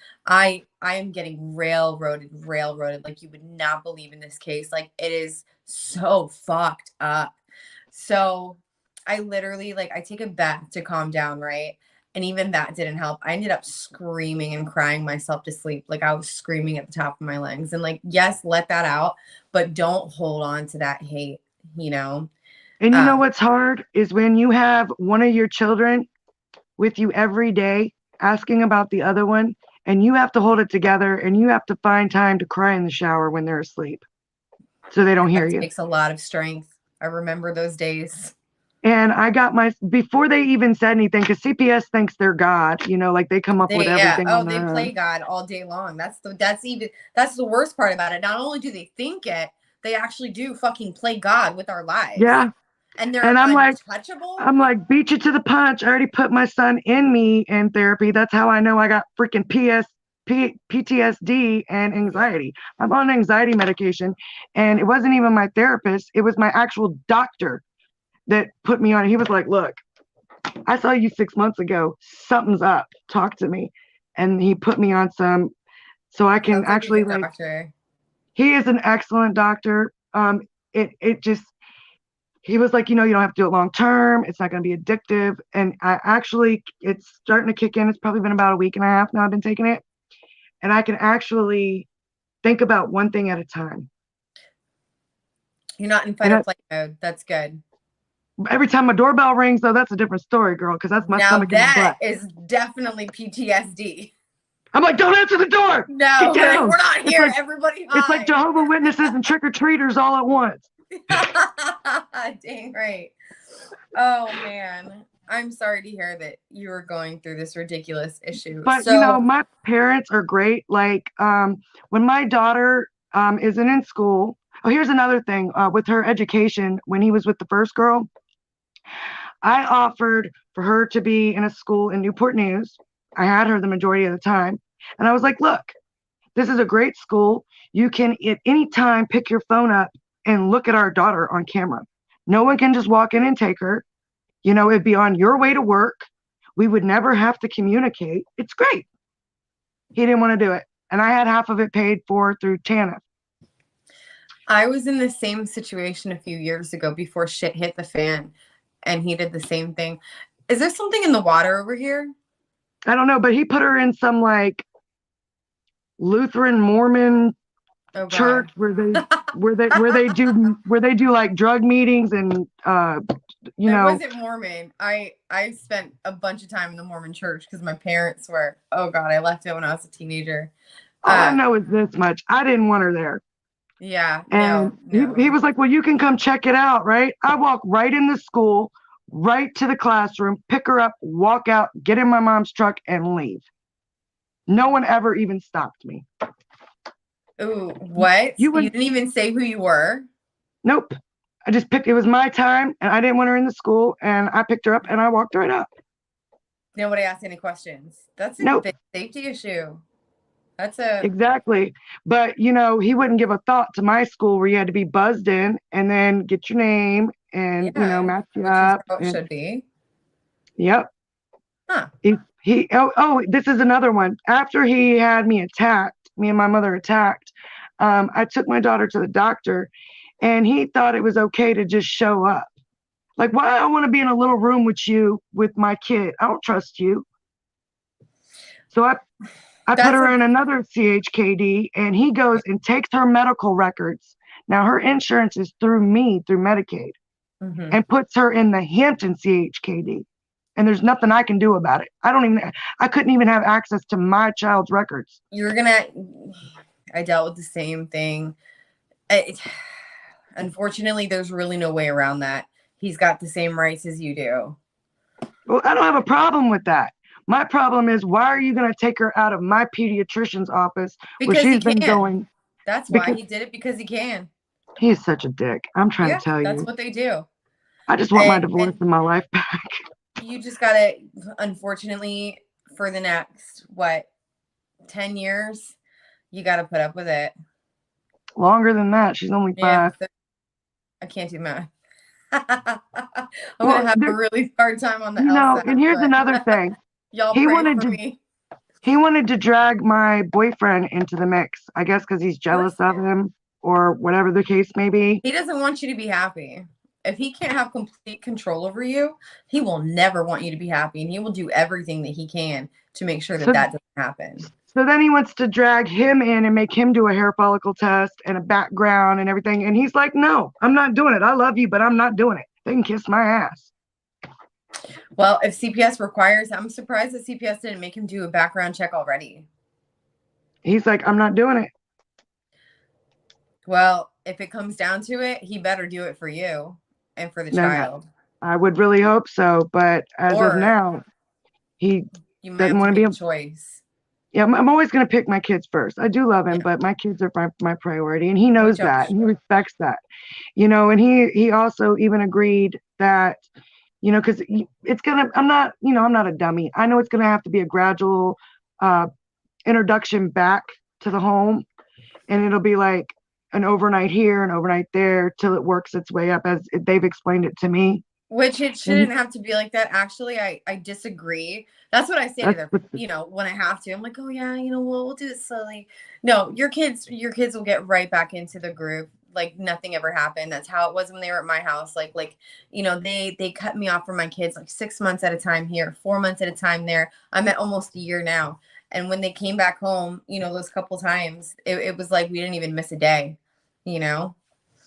am getting railroaded like you would not believe in this case. It is so fucked up. So I literally I take a bath to calm down, right? And even that didn't help. I ended up screaming and crying myself to sleep. I was screaming at the top of my lungs. And yes, let that out, but don't hold on to that hate, And you know what's hard is when you have one of your children with you every day asking about the other one, and you have to hold it together and you have to find time to cry in the shower when they're asleep so they don't hear you. It takes a lot of strength. I remember those days. And I got before they even said anything, because CPS thinks they're God, they come up with everything. Yeah. Oh, they play God all day long. That's the worst part about it. Not only do they think it, they actually do fucking play God with our lives. Yeah. And they're I'm untouchable. I'm beat you to the punch. I already put my son in therapy. That's how I know I got freaking PTSD and anxiety. I'm on anxiety medication, and it wasn't even my therapist. It was my actual doctor that put me on. He was like, look, I saw you 6 months ago. Something's up. Talk to me. And he put me on some, so I can actually he is an excellent doctor. He was like, you don't have to do it long term. It's not going to be addictive. And it's starting to kick in. It's probably been about a week and a half now I've been taking it. And I can actually think about one thing at a time. You're not in fight or flight mode. That's good. Every time my doorbell rings, though, that's a different story, girl, because that's my stomach in the butt. That is definitely PTSD. I'm like, don't answer the door. No, we're not here. Everybody hide. It's like Jehovah's Witnesses and trick-or-treaters all at once. Dang right. Oh man, I'm sorry to hear that you were going through this ridiculous issue. But So, my parents are great. Like when my daughter isn't in school. Oh, here's another thing with her education. When he was with the first girl, I offered for her to be in a school in Newport News. I had her the majority of the time. And I was like, look, this is a great school. You can at any time pick your phone up and look at our daughter on camera. No one can just walk in and take her. It'd be on your way to work. We would never have to communicate. It's great. He didn't want to do it. And I had half of it paid for through TANF. I was in the same situation a few years ago before shit hit the fan, and he did the same thing. Is there something in the water over here? I don't know, but he put her in some like Lutheran Mormon church where they do like drug meetings and It wasn't Mormon. I spent a bunch of time in the Mormon church because my parents were. Oh God, I left it when I was a teenager. All I know is this much. I didn't want her there. Yeah. And no. he was like, well, you can come check it out, right? I walk right in the school, right to the classroom, pick her up, walk out, get in my mom's truck, and leave. No one ever even stopped me. Ooh, what? You didn't even say who you were? Nope. I just picked, it was my time, and I didn't want her in the school, and I picked her up, and I walked right up. Nobody asked any questions. That's a big safety issue. Exactly. But, he wouldn't give a thought to my school where you had to be buzzed in and then get your name and, match you up. Which is how it should be. Yep. Huh. This is another one. After he had me and my mother attacked, I took my daughter to the doctor, and he thought it was okay to just show up. Like, why I want to be in a little room with you, with my kid? I don't trust you. So I put her in another CHKD, and he goes and takes her medical records. Now her insurance is through me, through Medicaid, and puts her in the Hampton CHKD. And there's nothing I can do about it. I couldn't even have access to my child's records. I dealt with the same thing. Unfortunately, there's really no way around that. He's got the same rights as you do. Well, I don't have a problem with that. My problem is, why are you going to take her out of my pediatrician's office where she's been going? That's why he did it, because he can. He's such a dick. I'm trying to tell you. That's what they do. I just want my divorce and my life back. You just got to, unfortunately, for the next, 10 years, you got to put up with it. Longer than that. She's only 5. I can't do math. I'm going to have a really hard time on the LSAT. And here's another thing. Y'all pray for me. He wanted to drag my boyfriend into the mix, I guess because he's jealous of him or whatever the case may be. He doesn't want you to be happy. If he can't have complete control over you, he will never want you to be happy, and he will do everything that he can to make sure that doesn't happen. So then he wants to drag him in and make him do a hair follicle test and a background and everything. And he's like, no, I'm not doing it. I love you, but I'm not doing it. They can kiss my ass. Well, if CPS requires, I'm surprised that CPS didn't make him do a background check already. He's like, I'm not doing it. Well, if it comes down to it, he better do it for you and for the child. I would really hope so. But as of now, he doesn't want to be a choice. Yeah, I'm always going to pick my kids first. I do love him, but my kids are my priority, and he knows that, and he respects that, and he also even agreed that, because it's going to, I'm not a dummy. I know it's going to have to be a gradual introduction back to the home, and it'll be like an overnight here and overnight there till it works its way up as they've explained it to me. Which it shouldn't have to be like that. Actually, I disagree. That's what I say to them, when I have to. I'm like, oh yeah, we'll do it slowly. No, your kids will get right back into the groove like nothing ever happened. That's how it was when they were at my house. Like they cut me off from my kids like 6 months at a time here, 4 months at a time there. I'm at almost a year now. And when they came back home, those couple times, it was like we didn't even miss a day,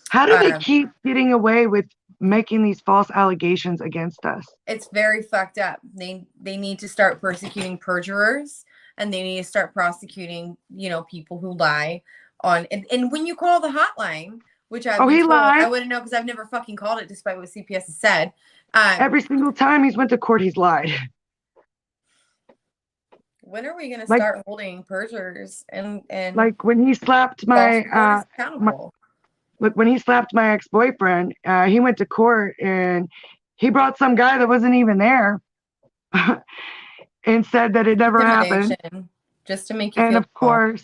How do they keep getting away with making these false allegations against us? It's very fucked up. They need to start persecuting perjurers, and they need to start prosecuting, people who lie on. And when you call the hotline, which I've Oh, been he told. I lied. wouldn't know because I've never fucking called it, despite what CPS has said. Every single time he's went to court, he's lied. When are we going to Like, start holding perjurers and like when he slapped accountable? look, when he slapped my ex-boyfriend, he went to court and he brought some guy that wasn't even there and said that it never happened. Just to make you And feel of course,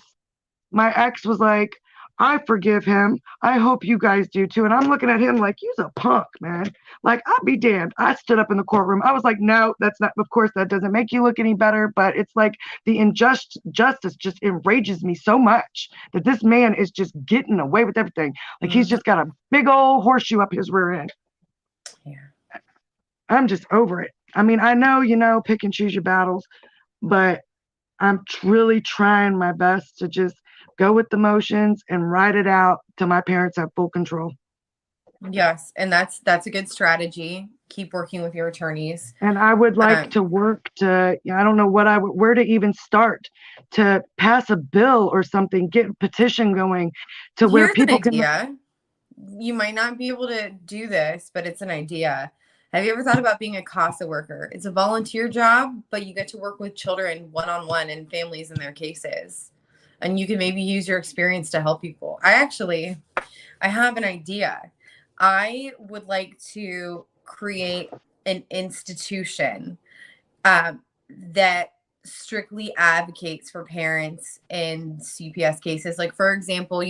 my ex was like, I forgive him. I hope you guys do too. And I'm looking at him like, you's a punk, man. Like, I'll be damned. I stood up in the courtroom. I was like, no, that's not, of course, that doesn't make you look any better. But it's like the justice just enrages me so much that this man is just getting away with everything. Like, he's just got a big old horseshoe up his rear end. Yeah. I'm just over it. I mean, I know, pick and choose your battles, but I'm really trying my best to just go with the motions and ride it out till my parents have full control. Yes, and that's a good strategy. Keep working with your attorneys. And I would like to work to, I don't know where to even start to pass a bill or something, get a petition going to where people can. You might not be able to do this, but it's an idea. Have you ever thought about being a CASA worker? It's a volunteer job, but you get to work with children one-on-one and families in their cases. And you can maybe use your experience to help people. I have an idea. I would like to create an institution that strictly advocates for parents in CPS cases. Like, for example,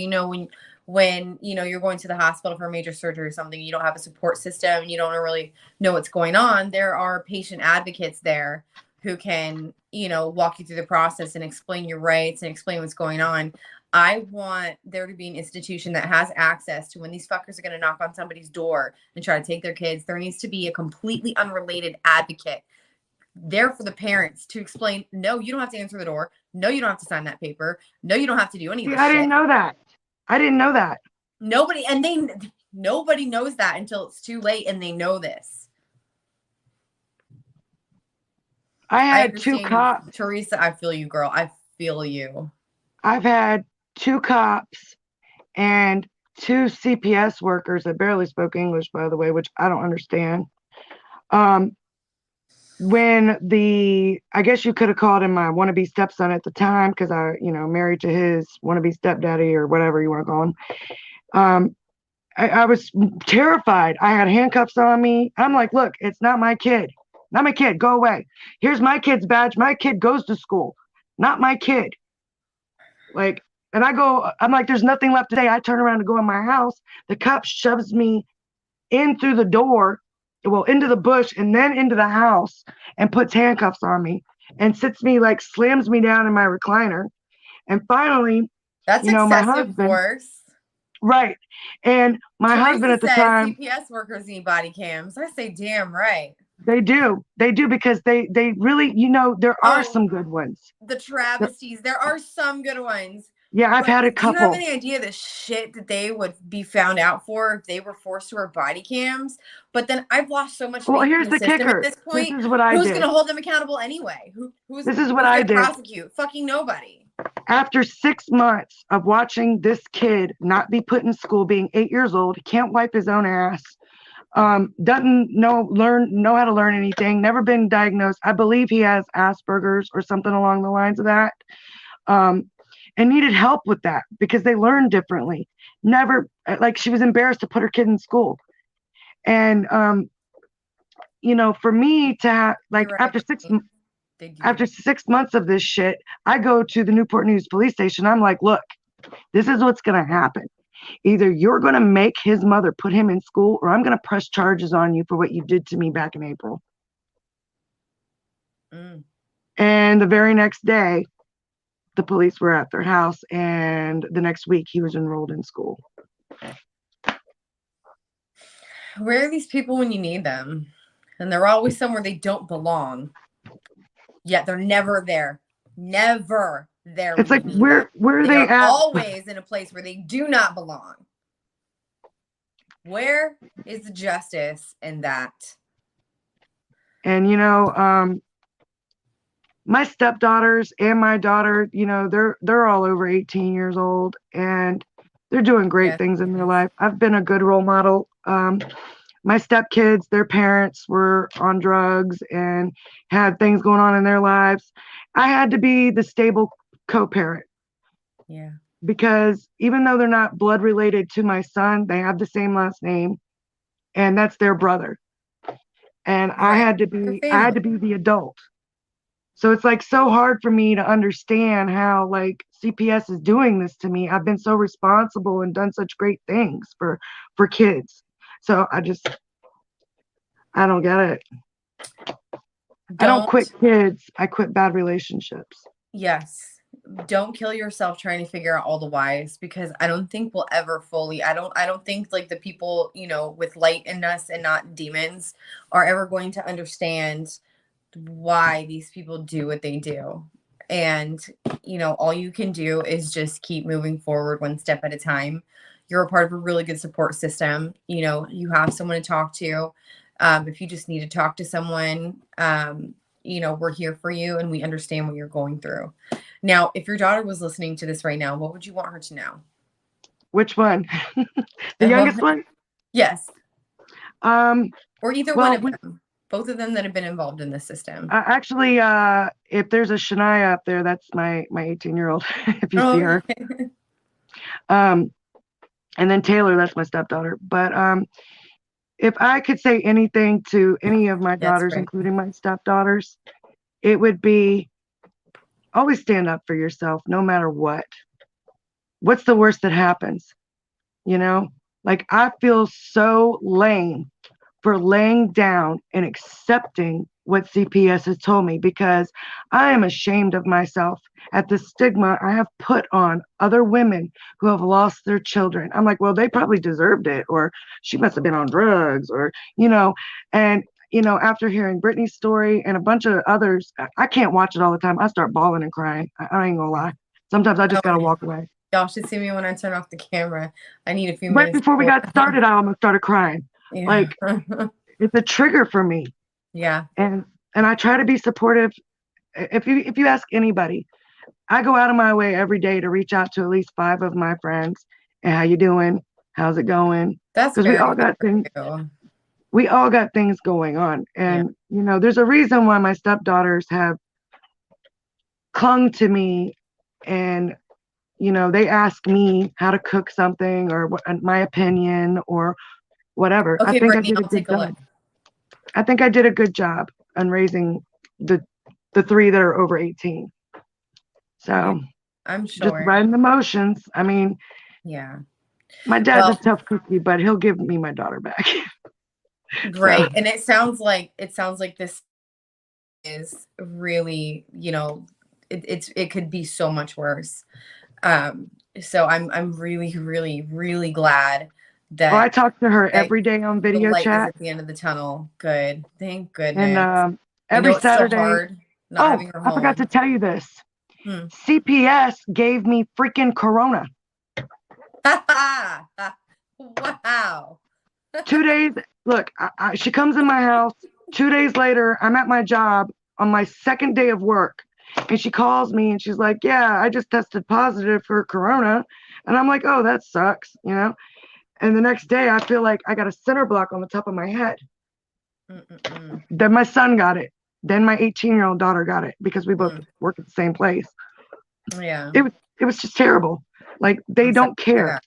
when you're going to the hospital for a major surgery or something, you don't have a support system, you don't really know what's going on. There are patient advocates there who can, walk you through the process and explain your rights and explain what's going on. I want there to be an institution that has access to when these fuckers are going to knock on somebody's door and try to take their kids. There needs to be a completely unrelated advocate there for the parents to explain, no, you don't have to answer the door. No, you don't have to sign that paper. No, you don't have to do any of this shit. Didn't know that. I didn't know that. Nobody knows that until it's too late and they know this. I had 2 cops. Teresa, I feel you, girl. I feel you. I've had 2 cops and 2 CPS workers that barely spoke English, by the way, which I don't understand. When I guess you could have called him my wannabe stepson at the time, because I, married to his wannabe stepdaddy or whatever you want to call him. I was terrified. I had handcuffs on me. I'm like, look, it's not my kid. Not my kid. Go away. Here's my kid's badge. My kid goes to school. Not my kid. Like, and I'm like, there's nothing left today. I turn around to go in my house. The cop shoves me in through the door, into the bush and then into the house and puts handcuffs on me and slams me down in my recliner. And finally, that's excessive force. Right. And my husband at the time. CPS workers need body cams. I say, damn right. They do because they really, there are some good ones. The travesties. There are some good ones. Yeah, I've had a couple. Do you have any idea the shit that they would be found out for if they were forced to wear body cams? But then I've lost so much. Well, here's the kicker. At this point, this is what I did. Who's going to hold them accountable anyway? This is what I did. Prosecute? Fucking nobody. After 6 months of watching this kid not be put in school, being 8 years old, can't wipe his own ass, doesn't know how to learn anything, never been diagnosed. I believe he has Asperger's or something along the lines of that. And needed help with that because they learn differently. Never, like, she was embarrassed to put her kid in school. And, for me to have, like, after 6 months of this shit, I go to the Newport News police station. I'm like, look, this is what's going to happen. Either you're going to make his mother put him in school, or I'm going to press charges on you for what you did to me back in April. And the very next day, the police were at their house, and the next week he was enrolled in school. Where are these people when you need them? And they're always somewhere they don't belong. Yet they're never there. Never there. It's like, where are they at? Always in a place where they do not belong. Where is the justice in that? And, my stepdaughters and my daughter, they're all over 18 years old, and They're doing great Yes, things in their yes. life. I've been a good role model. My stepkids, their parents were on drugs and had things going on in their lives. I had to be the stable co-parent Yeah. because even though they're not blood related to my son, they have the same last name, and that's their brother. And I Right. had to Your be the adult. So it's like so hard for me to understand how like CPS is doing this to me. I've been so responsible and done such great things for kids. So I don't get it. I don't quit kids. I quit bad relationships. Yes. Don't kill yourself trying to figure out all the whys, because I don't think we'll ever fully, I don't think like the people, you know, with light in us and not demons are ever going to understand why these people do what they do. And, you know, all you can do is just keep moving forward one step at a time. You're a part of a really good support system. You know, you have someone to talk to. If you just need to talk to someone, you know, we're here for you and we understand what you're going through. Now, if your daughter was listening to this right now, what would you want her to know? Which one? The youngest one? Yes. Or either one of well, them. Both of them that have been involved in this system. Actually, if there's a Shania up there, that's my 18-year-old, if you see her. And then Taylor, that's my stepdaughter. But if I could say anything to any of my daughters, including my stepdaughters, it would be always stand up for yourself, no matter what. What's the worst that happens? You know, like I feel so lame for laying down and accepting what CPS has told me, because I am ashamed of myself at the stigma I have put on other women who have lost their children. I'm like, well, they probably deserved it, or she must have been on drugs, or, you know, and, you know, after hearing Brittany's story and a bunch of others, I can't watch it all the time. I start bawling and crying. I ain't gonna lie. Sometimes I just gotta walk away. Y'all should see me when I turn off the camera. I need a few Right minutes. before we got started, I almost started crying. Yeah. Like, it's a trigger for me. Yeah. And I try to be supportive. If you ask anybody, I go out of my way every day to reach out to at least 5 of my friends. And how you doing? How's it going? That's because we all got things. We all got things going on, and you know, there's a reason why my stepdaughters have clung to me, and you know, they ask me how to cook something or what my opinion or whatever. Okay, I think Brittany, I did I'll take a look. I think I did a good job on raising the 3 that are over 18. So I'm sure. just riding the motions. I mean, yeah. My dad's a tough cookie, but he'll give me my daughter back. Great. So. And it sounds like this is really, you know, it could be so much worse. So I'm really, really, really glad that I talk to her every day on video the light chat. is at the end of the tunnel. Good. Thank goodness. And every Saturday. Hard not having her home. I forgot to tell you this. CPS gave me freaking Corona. Wow. 2 days. Look, she comes in my house. 2 days later, I'm at my job on my second day of work. And she calls me and she's like, yeah, I just tested positive for Corona. And I'm like, oh, that sucks, you know? And the next day, I feel like I got a center block on the top of my head. Then my son got it. Then my 18-year-old daughter got it because we both work at the same place. Yeah. It was just terrible. Like, they don't care.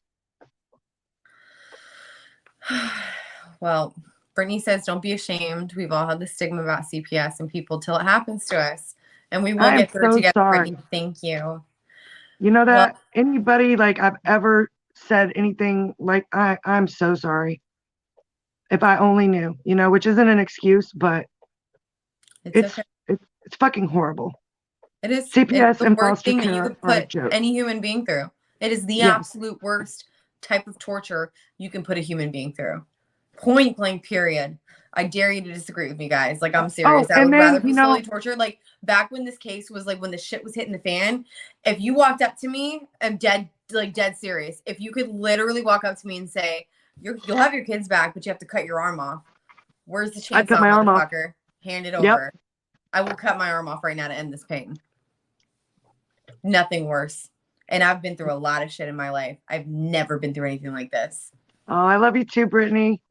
Well, Brittany says, don't be ashamed. We've all had the stigma about CPS and people till it happens to us. And we will get through it together, Brittany. Thank you. You know that anybody like I've ever said anything like, I'm so sorry. If I only knew, you know, which isn't an excuse, but it's fucking horrible. It is. CPS it's the and worst foster thing care that you could are a put joke. any human being through. It is the absolute worst type of torture you can put a human being through. Point blank, period. I dare you to disagree with me, guys. Like, I'm serious. I would rather be slowly tortured. Like, back when this case was like when the shit was hitting the fan, if you walked up to me, I'm dead serious. If you could literally walk up to me and say, you'll have your kids back, but you have to cut your arm off. Where's the chainsaw, motherfucker? Hand it over. I will cut my arm off right now to end this pain. Nothing worse. And I've been through a lot of shit in my life. I've never been through anything like this. Oh, I love you too, Brittany.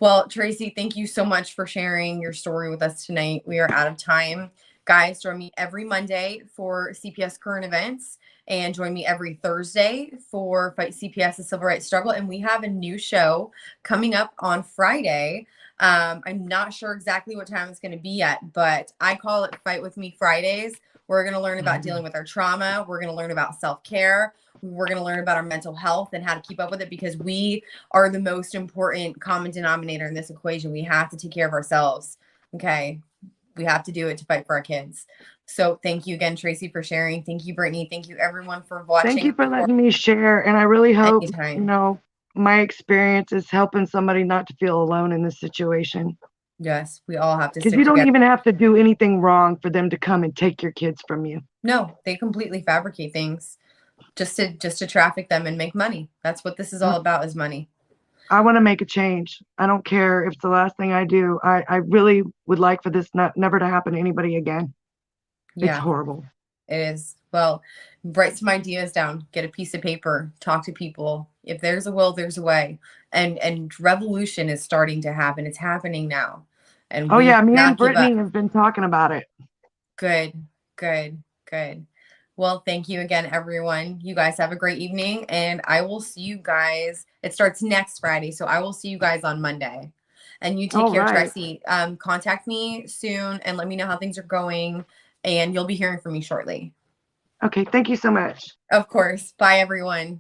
Well, Tracy, thank you so much for sharing your story with us tonight. We are out of time. Guys, join me every Monday for CPS current events, and join me every Thursday for Fight CPS, the Civil Rights Struggle. And we have a new show coming up on Friday. I'm not sure exactly what time it's going to be yet, but I call it Fight With Me Fridays. We're going to learn about dealing with our trauma. We're going to learn about self-care. We're going to learn about our mental health and how to keep up with it, because we are the most important common denominator in this equation. We have to take care of ourselves. Okay. We have to do it to fight for our kids. So thank you again, Tracy, for sharing. Thank you, Brittany. Thank you, everyone, for watching. Thank you for letting me share. And I really hope, Anytime. you know, my experience is helping somebody not to feel alone in this situation. Yes, we all have to. Because you don't even have to do anything wrong for them to come and take your kids from you. No, they completely fabricate things just to traffic them and make money. That's what this is all about, is money. I want to make a change. I don't care if it's the last thing I do. I really would like for this never to happen to anybody again. Yeah. It's horrible. It is. Well, write some ideas down, get a piece of paper, talk to people. If there's a will, there's a way. And revolution is starting to happen. It's happening now. And oh yeah, me and Brittany have been talking about it. Good, good, good. Well, thank you again, everyone. You guys have a great evening, and I will see you guys. It starts next Friday, so I will see you guys on Monday. And you take care, Tracy. Contact me soon and let me know how things are going, and you'll be hearing from me shortly. Okay, thank you so much. Of course. Bye, everyone.